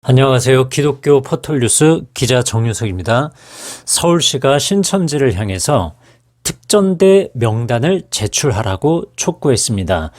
안녕하세요. 기독교 포털뉴스 기자 정유석입니다. 서울시가 신천지를 향해서 특전대 명단을 제출하라고 촉구했습니다.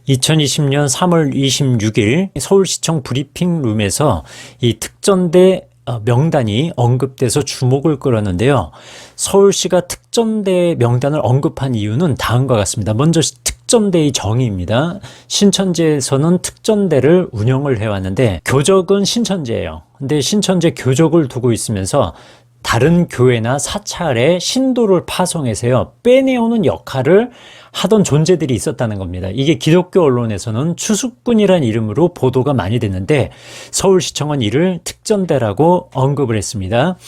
2020년 3월 26일 서울시청 브리핑룸에서 이 특전대 명단이 언급돼서 주목을 끌었는데요. 서울시가 특전대 명단을 언급한 이유는 다음과 같습니다. 먼저 특전대의 정의입니다. 신천지에서는 특전대를 운영을 해왔는데 교적은 신천지예요. 근데 신천지 교적을 두고 있으면서 다른 교회나 사찰에 신도를 파송해서요 빼내오는 역할을 하던 존재들이 있었다는 겁니다. 이게 기독교 언론에서는 추수꾼이라는 이름으로 보도가 많이 됐는데 서울시청은 이를 특전대라고 언급을 했습니다.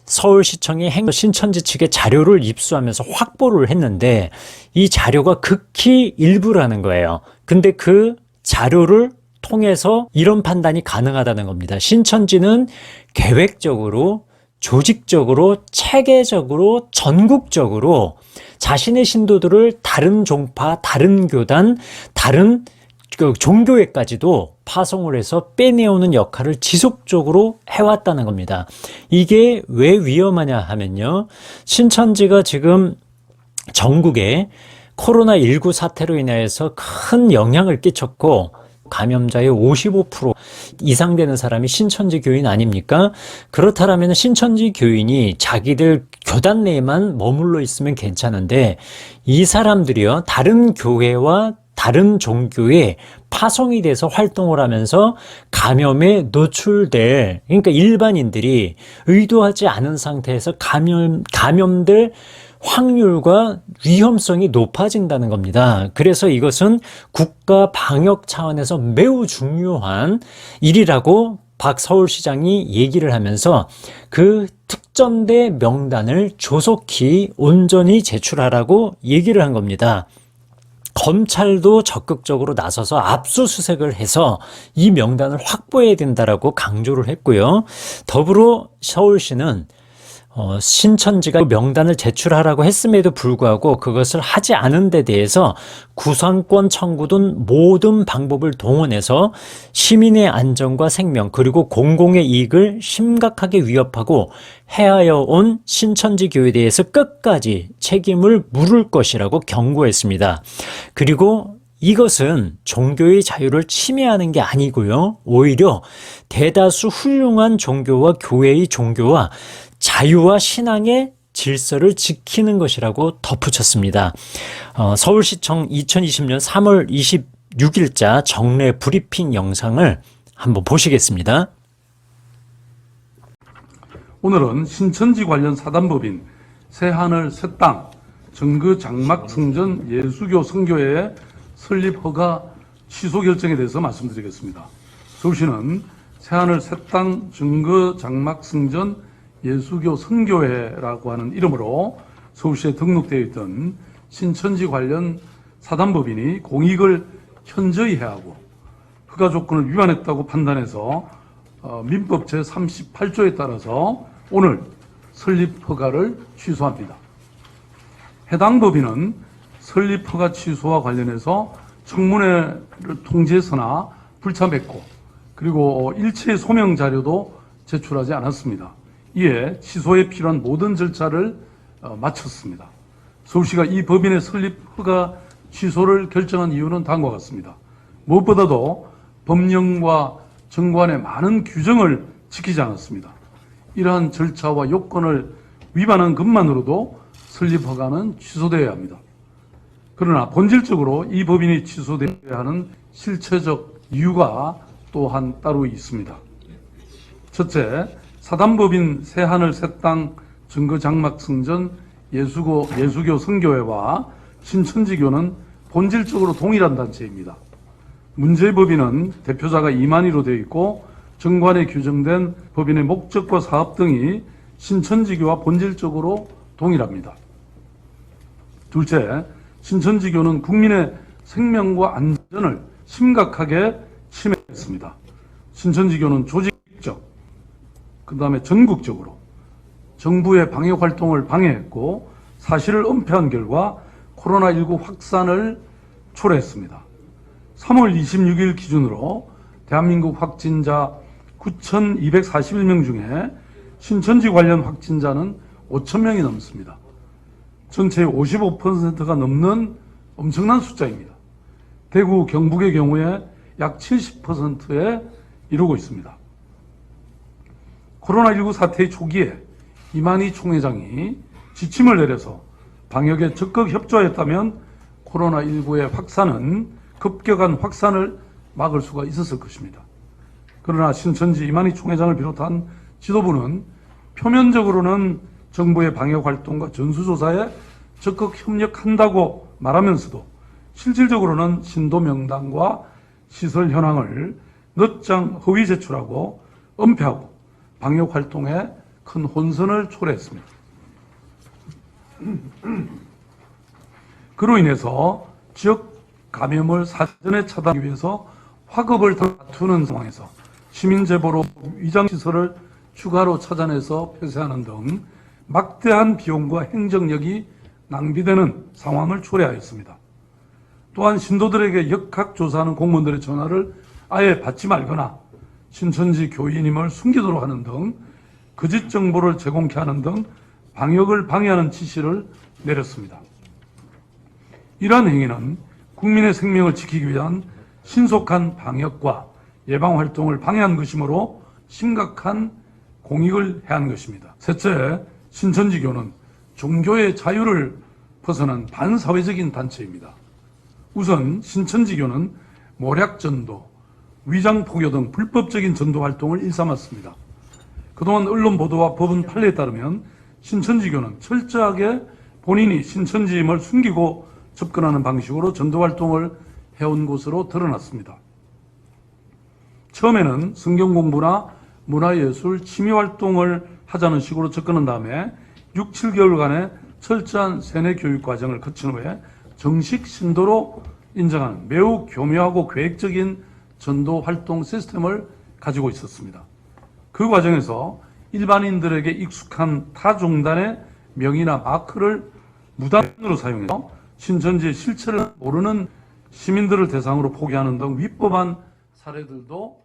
서울시청이 신천지 측의 자료를 입수하면서 확보를 했는데 이 자료가 극히 일부라는 거예요. 근데 그 자료를 통해서 이런 판단이 가능하다는 겁니다. 신천지는 계획적으로 조직적으로 체계적으로 전국적으로 자신의 신도들을 다른 종파, 다른 교단, 다른 종교회까지도 파송을 해서 빼내오는 역할을 지속적으로 해왔다는 겁니다. 이게 왜 위험하냐 하면요. 신천지가 지금 전국에 코로나19 사태로 인해서 큰 영향을 끼쳤고 감염자의 55% 이상 되는 사람이 신천지 교인 아닙니까? 그렇다면 신천지 교인이 자기들 교단 내에만 머물러 있으면 괜찮은데 이 사람들이요 다른 교회와 다른 종교에 파송이 돼서 활동을 하면서 감염에 노출될, 그러니까 일반인들이 의도하지 않은 상태에서 감염될 확률과 위험성이 높아진다는 겁니다. 그래서 이것은 국가 방역 차원에서 매우 중요한 일이라고 박 서울시장이 얘기를 하면서 그 특전대 명단을 조속히 온전히 제출하라고 얘기를 한 겁니다. 검찰도 적극적으로 나서서 압수수색을 해서 이 명단을 확보해야 된다라고 강조를 했고요. 더불어 서울시는 신천지가 명단을 제출하라고 했음에도 불구하고 그것을 하지 않은 데 대해서 구상권 청구 등 모든 방법을 동원해서 시민의 안전과 생명 그리고 공공의 이익을 심각하게 위협하고 해하여 온 신천지 교회에 대해서 끝까지 책임을 물을 것이라고 경고했습니다. 그리고 이것은 종교의 자유를 침해하는 게 아니고요. 오히려 대다수 훌륭한 종교와 교회의 종교와 자유와 신앙의 질서를 지키는 것이라고 덧붙였습니다. 서울시청 2020년 3월 26일자 정례 브리핑 영상을 한번 보시겠습니다. 오늘은 신천지 관련 사단법인 새하늘 새땅 정거 장막 성전 예수교 성교회의 설립 허가 취소 결정에 대해서 말씀드리겠습니다. 서울시는 새하늘 새땅 정거 장막 성전 예수교 성교회라고 하는 이름으로 서울시에 등록되어 있던 신천지 관련 사단법인이 공익을 현저히 해하고 허가 조건을 위반했다고 판단해서 민법 제38조에 따라서 오늘 설립 허가를 취소합니다. 해당 법인은 설립 허가 취소와 관련해서 청문회를 통지해서나 불참했고 그리고 일체 소명 자료도 제출하지 않았습니다. 이에 취소에 필요한 모든 절차를 마쳤습니다. 서울시가 이 법인의 설립 허가 취소를 결정한 이유는 다음과 같습니다. 무엇보다도 법령과 정관의 많은 규정을 지키지 않았습니다. 이러한 절차와 요건을 위반한 것만으로도 설립 허가는 취소되어야 합니다. 그러나 본질적으로 이 법인이 취소되어야 하는 실체적 이유가 또한 따로 있습니다. 첫째, 사단법인 새하늘 새땅 정거 장막 성전 예수교 성교회와 신천지교는 본질적으로 동일한 단체입니다. 문제의 법인은 대표자가 이만희로 되어 있고 정관에 규정된 법인의 목적과 사업 등이 신천지교와 본질적으로 동일합니다. 둘째, 신천지교는 국민의 생명과 안전을 심각하게 침해했습니다. 신천지교는 조직적, 그 다음에 전국적으로 정부의 방역 활동을 방해했고 사실을 은폐한 결과 코로나19 확산을 초래했습니다. 3월 26일 기준으로 대한민국 확진자 9,241명 중에 신천지 관련 확진자는 5,000명이 넘습니다. 전체의 55%가 넘는 엄청난 숫자입니다. 대구, 경북의 경우에 약 70%에 이르고 있습니다. 코로나19 사태의 초기에 이만희 총회장이 지침을 내려서 방역에 적극 협조했다면 코로나19의 급격한 확산을 막을 수가 있었을 것입니다. 그러나 신천지 이만희 총회장을 비롯한 지도부는 표면적으로는 정부의 방역활동과 전수조사에 적극 협력한다고 말하면서도 실질적으로는 신도 명단과 시설 현황을 늦장 허위 제출하고 은폐하고 방역활동에 큰 혼선을 초래했습니다. 그로 인해서 지역 감염을 사전에 차단하기 위해서 화급을 다투는 상황에서 시민 제보로 위장시설을 추가로 찾아내서 폐쇄하는 등 막대한 비용과 행정력이 낭비되는 상황을 초래하였습니다. 또한 신도들에게 역학조사하는 공무원들의 전화를 아예 받지 말거나 신천지 교인임을 숨기도록 하는 등 거짓 정보를 제공케 하는 등 방역을 방해하는 지시를 내렸습니다. 이러한 행위는 국민의 생명을 지키기 위한 신속한 방역과 예방 활동을 방해한 것이므로 심각한 공익을 해한 것입니다. 셋째, 신천지교는 종교의 자유를 벗어난 반사회적인 단체입니다. 우선 신천지교는 모략전도, 위장포교 등 불법적인 전도 활동을 일삼았습니다. 그동안 언론 보도와 법원 판례에 따르면 신천지교는 철저하게 본인이 신천지임을 숨기고 접근하는 방식으로 전도 활동을 해온 것으로 드러났습니다. 처음에는 성경 공부나 문화예술, 취미활동을 하자는 식으로 접근한 다음에 6, 7개월간의 철저한 세뇌 교육 과정을 거친 후에 정식 신도로 인정하는 매우 교묘하고 계획적인 전도 활동 시스템을 가지고 있었습니다. 그 과정에서 일반인들에게 익숙한 타 종단의 명의나 마크를 무단으로 사용해서 신천지의 실체를 모르는 시민들을 대상으로 포기하는 등 위법한 사례들도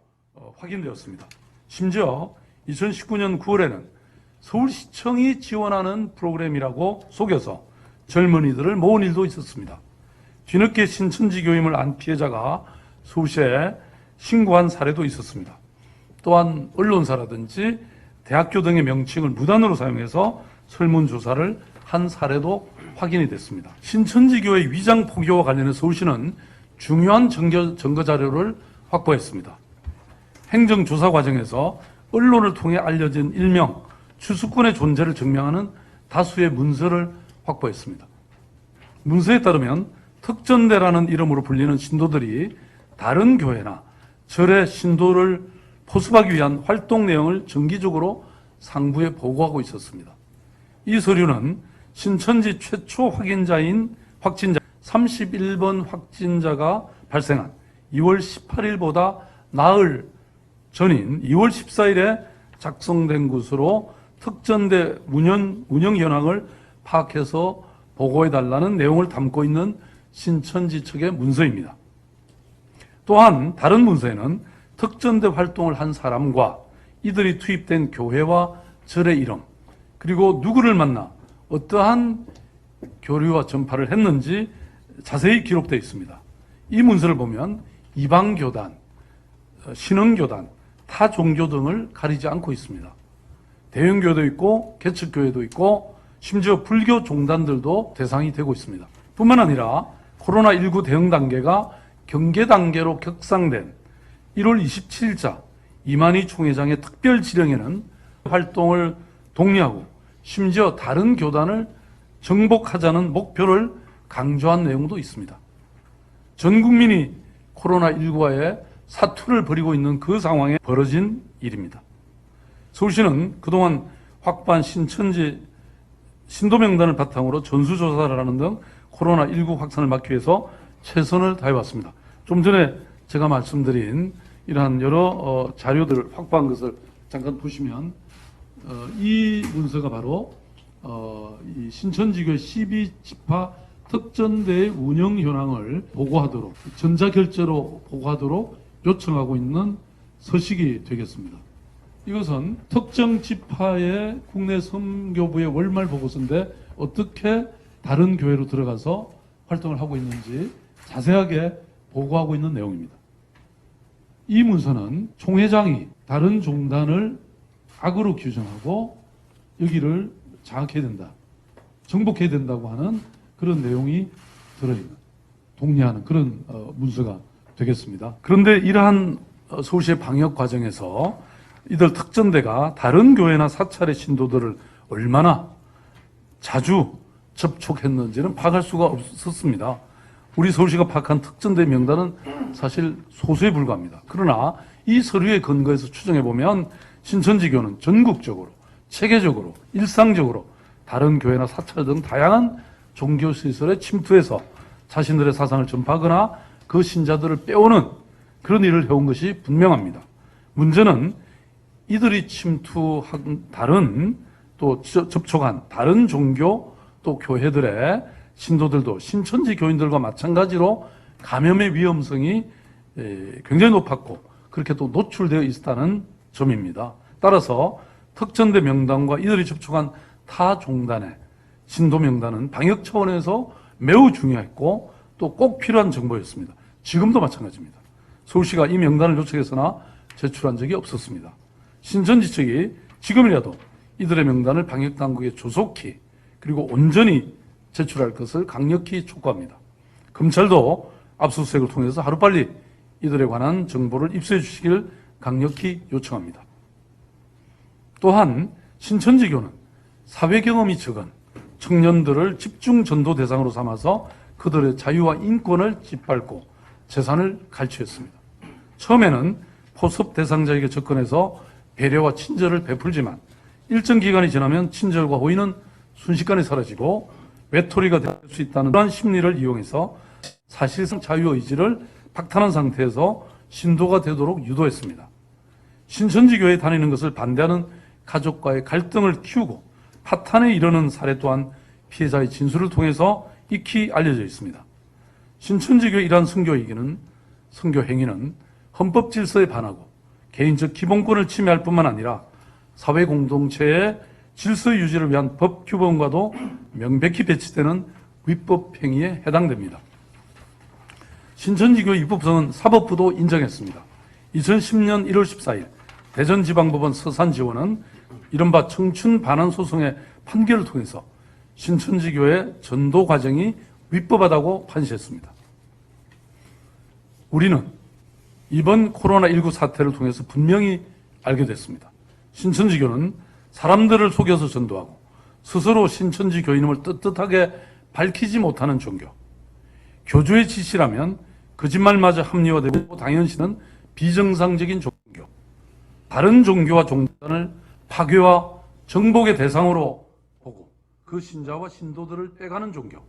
확인되었습니다. 심지어 2019년 9월에는 서울시청이 지원하는 프로그램이라고 속여서 젊은이들을 모은 일도 있었습니다. 뒤늦게 신천지 교임을 안 피해자가 서울시에 신고한 사례도 있었습니다. 또한 언론사라든지 대학교 등의 명칭을 무단으로 사용해서 설문조사를 한 사례도 확인이 됐습니다. 신천지교의 위장포교와 관련해 서울시는 중요한 증거 자료를 확보했습니다. 행정조사 과정에서 언론을 통해 알려진 일명 추수꾼의 존재를 증명하는 다수의 문서를 확보했습니다. 문서에 따르면 특전대라는 이름으로 불리는 신도들이 다른 교회나 절의 신도를 포섭하기 위한 활동 내용을 정기적으로 상부에 보고하고 있었습니다. 이 서류는 신천지 최초 확진자 31번 확진자가 발생한 2월 18일보다 나흘 전인 2월 14일에 작성된 것으로 특전대 운영 현황을 파악해서 보고해달라는 내용을 담고 있는 신천지 측의 문서입니다. 또한 다른 문서에는 특전대 활동을 한 사람과 이들이 투입된 교회와 절의 이름, 그리고 누구를 만나 어떠한 교류와 전파를 했는지 자세히 기록되어 있습니다. 이 문서를 보면 이방교단, 신흥교단, 타 종교 등을 가리지 않고 있습니다. 대형교회도 있고 개척교회도 있고 심지어 불교 종단들도 대상이 되고 있습니다. 뿐만 아니라 코로나19 대응 단계가 경계 단계로 격상된 1월 27일자 이만희 총회장의 특별 지령에는 활동을 독려하고 심지어 다른 교단을 정복하자는 목표를 강조한 내용도 있습니다. 전 국민이 코로나19와의 사투를 벌이고 있는 그 상황에 벌어진 일입니다. 서울시는 그동안 확보한 신천지 신도 명단을 바탕으로 전수조사를 하는 등 코로나19 확산을 막기 위해서 최선을 다해왔습니다. 좀 전에 제가 말씀드린 이러한 여러 자료들을 확보한 것을 잠깐 보시면 이 문서가 바로 이 신천지교회 12지파 특전대의 운영 현황을 보고하도록 전자결제로 보고하도록 요청하고 있는 서식이 되겠습니다. 이것은 특정 지파의 국내 선교부의 월말 보고서인데 어떻게 다른 교회로 들어가서 활동을 하고 있는지 자세하게 보고하고 있는 내용입니다. 이 문서는 총회장이 다른 종단을 악으로 규정하고 여기를 장악해야 된다, 정복해야 된다고 하는 그런 내용이 들어있는, 독려하는 그런 문서가 되겠습니다. 그런데 이러한 서울시의 방역 과정에서 이들 특전대가 다른 교회나 사찰의 신도들을 얼마나 자주 접촉했는지는 파악할 수가 없었습니다. 우리 서울시가 파악한 특전대 명단은 사실 소수에 불과합니다. 그러나 이 서류에 근거해서 추정해보면 신천지교는 전국적으로, 체계적으로, 일상적으로 다른 교회나 사찰 등 다양한 종교시설에 침투해서 자신들의 사상을 전파하거나 그 신자들을 빼오는 그런 일을 해온 것이 분명합니다. 문제는 이들이 침투한 다른, 또 접촉한 다른 종교 또 교회들의 신도들도 신천지 교인들과 마찬가지로 감염의 위험성이 굉장히 높았고 그렇게 또 노출되어 있다는 점입니다. 따라서 특전대 명단과 이들이 접촉한 타 종단의 신도 명단은 방역 차원에서 매우 중요했고 또 꼭 필요한 정보였습니다. 지금도 마찬가지입니다. 서울시가 이 명단을 요청했으나 제출한 적이 없었습니다. 신천지 측이 지금이라도 이들의 명단을 방역당국에 조속히 그리고 온전히 제출할 것을 강력히 촉구합니다. 검찰도 압수수색을 통해서 하루빨리 이들에 관한 정보를 입수해 주시길 강력히 요청합니다. 또한 신천지교는 사회 경험이 적은 청년들을 집중 전도 대상으로 삼아서 그들의 자유와 인권을 짓밟고 재산을 갈취했습니다. 처음에는 포섭 대상자에게 접근해서 배려와 친절을 베풀지만 일정 기간이 지나면 친절과 호의는 순식간에 사라지고 외톨이가 될 수 있다는 그런 심리를 이용해서 사실상 자유의지를 박탈한 상태에서 신도가 되도록 유도했습니다. 신천지교회에 다니는 것을 반대하는 가족과의 갈등을 키우고 파탄에 이르는 사례 또한 피해자의 진술을 통해서 익히 알려져 있습니다. 신천지교의 이러한 선교 행위는 헌법 질서에 반하고 개인적 기본권을 침해할 뿐만 아니라 사회 공동체의 질서 유지를 위한 법 규범과도 명백히 배치되는 위법 행위에 해당됩니다. 신천지교 입법성은 사법부도 인정했습니다. 2010년 1월 14일 대전지방법원 서산지원은 이른바 청춘 반환 소송의 판결을 통해서 신천지교의 전도 과정이 위법하다고 판시했습니다. 우리는 이번 코로나19 사태를 통해서 분명히 알게 됐습니다. 신천지교는 사람들을 속여서 전도하고 스스로 신천지 교인임을 떳떳하게 밝히지 못하는 종교. 교주의 지시라면 거짓말마저 합리화되고 당연시는 비정상적인 종교. 다른 종교와 종단을 파괴와 정복의 대상으로 보고 그 신자와 신도들을 빼가는 종교.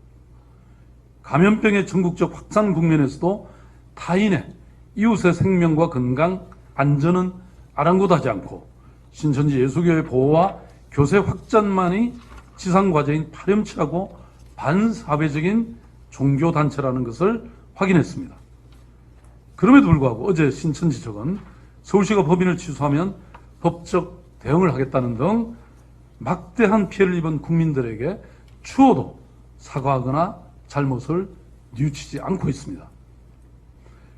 감염병의 전국적 확산 국면에서도 타인의 이웃의 생명과 건강, 안전은 아랑곳하지 않고 신천지 예수교의 보호와 교세 확장만이 지상과제인 파렴치하고 반사회적인 종교단체라는 것을 확인했습니다. 그럼에도 불구하고 어제 신천지 측은 서울시가 법인을 취소하면 법적 대응을 하겠다는 등 막대한 피해를 입은 국민들에게 추호도 사과하거나 잘못을 뉘우치지 않고 있습니다.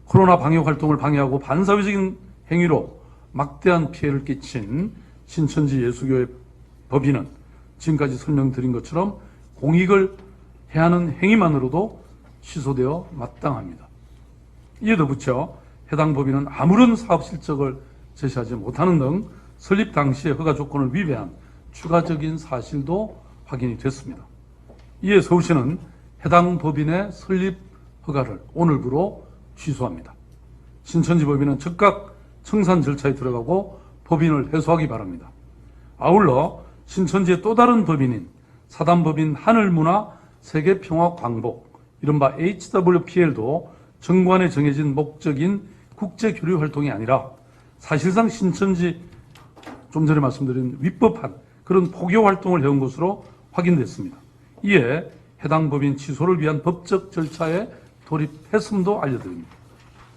코로나 방역 활동을 방해하고 반사회적인 행위로 막대한 피해를 끼친 신천지 예수교의 법인은 지금까지 설명드린 것처럼 공익을 해하는 행위만으로도 취소되어 마땅합니다. 이에 덧붙여 해당 법인은 아무런 사업 실적을 제시하지 못하는 등 설립 당시의 허가 조건을 위배한 추가적인 사실도 확인이 됐습니다. 이에 서울시는 해당 법인의 설립 허가를 오늘부로 취소합니다. 신천지 법인은 즉각 청산 절차에 들어가고 법인을 해소하기 바랍니다. 아울러 신천지의 또 다른 법인인 사단법인 하늘문화 세계평화광복 이른바 HWPL도 정관에 정해진 목적인 국제교류 활동이 아니라 사실상 신천지 좀 전에 말씀드린 위법한 그런 포교 활동을 해온 것으로 확인됐습니다. 이에 해당 법인 취소를 위한 법적 절차에 돌입했음도 알려드립니다.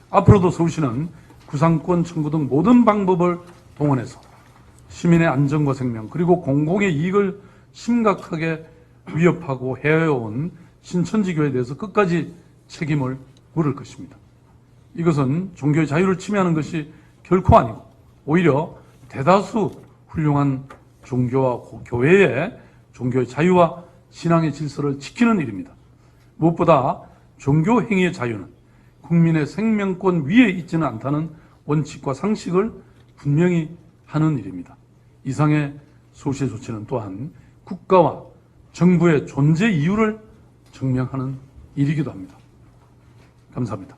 앞으로도 서울시는 구상권 청구 등 모든 방법을 동원해서 시민의 안전과 생명 그리고 공공의 이익을 심각하게 위협하고 해온 신천지교회에 대해서 끝까지 책임을 물을 것입니다. 이것은 종교의 자유를 침해하는 것이 결코 아니고 오히려 대다수 훌륭한 종교와 교회의 종교의 자유와 신앙의 질서를 지키는 일입니다. 무엇보다 종교 행위의 자유는 국민의 생명권 위에 있지는 않다는 원칙과 상식을 분명히 하는 일입니다. 이상의 소시 조치는 또한 국가와 정부의 존재 이유를 증명하는 일이기도 합니다. 감사합니다.